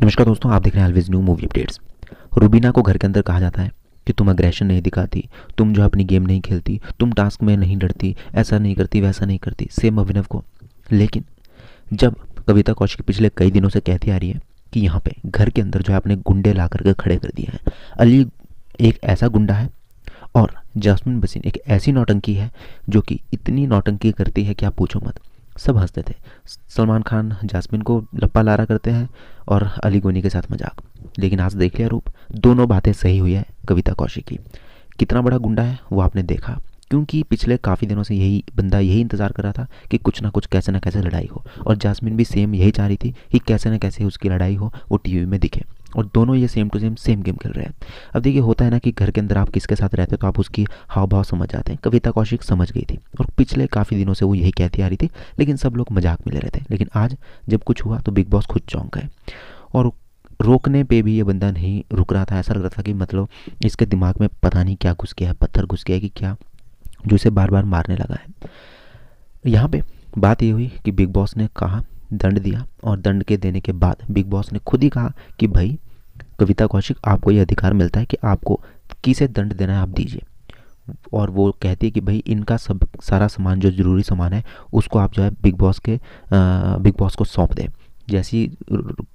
नमस्कार दोस्तों, आप देख रहे हैं always new movie updates. Rubina को घर के अंदर कहा जाता है कि तुम अग्रेशन नहीं दिखाती, तुम जो अपनी गेम नहीं खेलती, तुम टास्क में नहीं डरती, ऐसा नहीं करती, वैसा नहीं करती, सेम अभिनव को। लेकिन जब कविता कौशिक पिछले कई दिनों से कहती आ रही है कि यहाँ पे घर के अंदर जो है अपने गुंडे ला करके खड़े कर दिए हैं, अली एक ऐसा गुंडा है और जास्मिन बसीन एक ऐसी नौटंकी है जो कि इतनी नौटंकी करती है कि आप पूछो मत। सब हंसते थे। सलमान खान जास्मिन को लप्पा लारा करते हैं और अली गोनी के साथ मजाक। लेकिन आज देख लिया रूप, दोनों बातें सही हुई है कविता कौशिक की। कितना बड़ा गुंडा है वो आपने देखा, क्योंकि पिछले काफ़ी दिनों से यही बंदा यही इंतज़ार कर रहा था कि कुछ ना कुछ कैसे ना कैसे लड़ाई हो, और जास्मिन भी सेम यही चाह रही थी कि कैसे ना कैसे उसकी लड़ाई हो, वो टीवी में दिखे। और दोनों ये सेम टू सेम गेम खेल रहे हैं। अब देखिए, होता है ना कि घर के अंदर आप किसके साथ रहते हो तो आप उसकी हाव भाव समझ जाते हैं। कविता कौशिक समझ गई थी और पिछले काफ़ी दिनों से वो यही कहती आ रही थी, लेकिन सब लोग मजाक में ले रहे थे। लेकिन आज जब कुछ हुआ तो बिग बॉस खुद चौंक गए और रोकने पे भी ये बंदा नहीं रुक रहा था। ऐसा लग रहा था कि मतलब इसके दिमाग में पता नहीं क्या घुस गया है, पत्थर घुस गया है कि क्या, जो इसे बार बार मारने लगा है। यहाँ पे बात ये हुई कि बिग बॉस ने कहा, दंड दिया, और दंड के देने के बाद बिग बॉस ने खुद ही कहा कि भाई कविता कौशिक, आपको ये अधिकार मिलता है कि आपको किसे दंड देना है आप दीजिए। और वो कहती है कि भाई इनका सब सारा सामान जो ज़रूरी सामान है उसको आप जो है बिग बॉस को सौंप दें। जैसी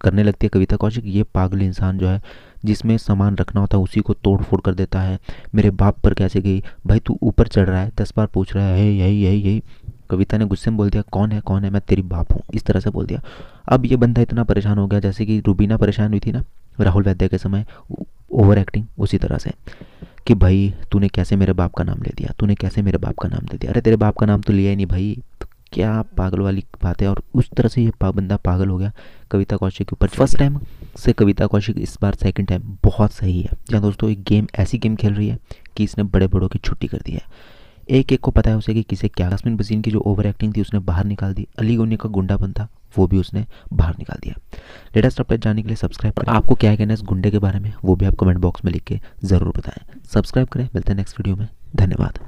करने लगती है कविता कौशिक, ये पागल इंसान जो है जिसमें सामान रखना होता है उसी को तोड़ फोड़ कर देता है। मेरे बाप पर कैसे गई भाई, तू ऊपर चढ़ रहा है, 10 बार पूछ रहा है यही यही यही। कविता ने गुस्से में बोल दिया, कौन है कौन है, मैं तेरी बाप हूँ, इस तरह से बोल दिया। अब ये बंदा इतना परेशान हो गया जैसे कि रूबीना परेशान हुई थी ना राहुल वैद्य के समय, ओवर एक्टिंग उसी तरह से, कि भाई तूने कैसे मेरे बाप का नाम ले दिया, तूने कैसे मेरे बाप का नाम ले दिया, अरे तेरे बाप का नाम तो लिया ही नहीं भाई। तो क्या पागल वाली बात है। और उस तरह से ये बंदा पागल हो गया कविता कौशिक के ऊपर। फर्स्ट टाइम से कविता कौशिक इस बार सेकंड टाइम बहुत सही है। जहाँ दोस्तों एक गेम ऐसी गेम खेल रही है कि इसने बड़े बड़ों की छुट्टी कर दी है। एक एक को पता है उसे कि किसे क्या। जास्मिन बसीन की जो ओवर एक्टिंग थी उसने बाहर निकाल दी, अली गोनी का गुंडापन था वो भी उसने बाहर निकाल दिया। लेटेस्ट अपडेट जानने के लिए सब्सक्राइब करें। आपको क्या कहना है इस गुंडे के बारे में वो भी आप कमेंट बॉक्स में लिख के ज़रूर बताएं। सब्सक्राइब करें, मिलते हैं नेक्स्ट वीडियो में। धन्यवाद।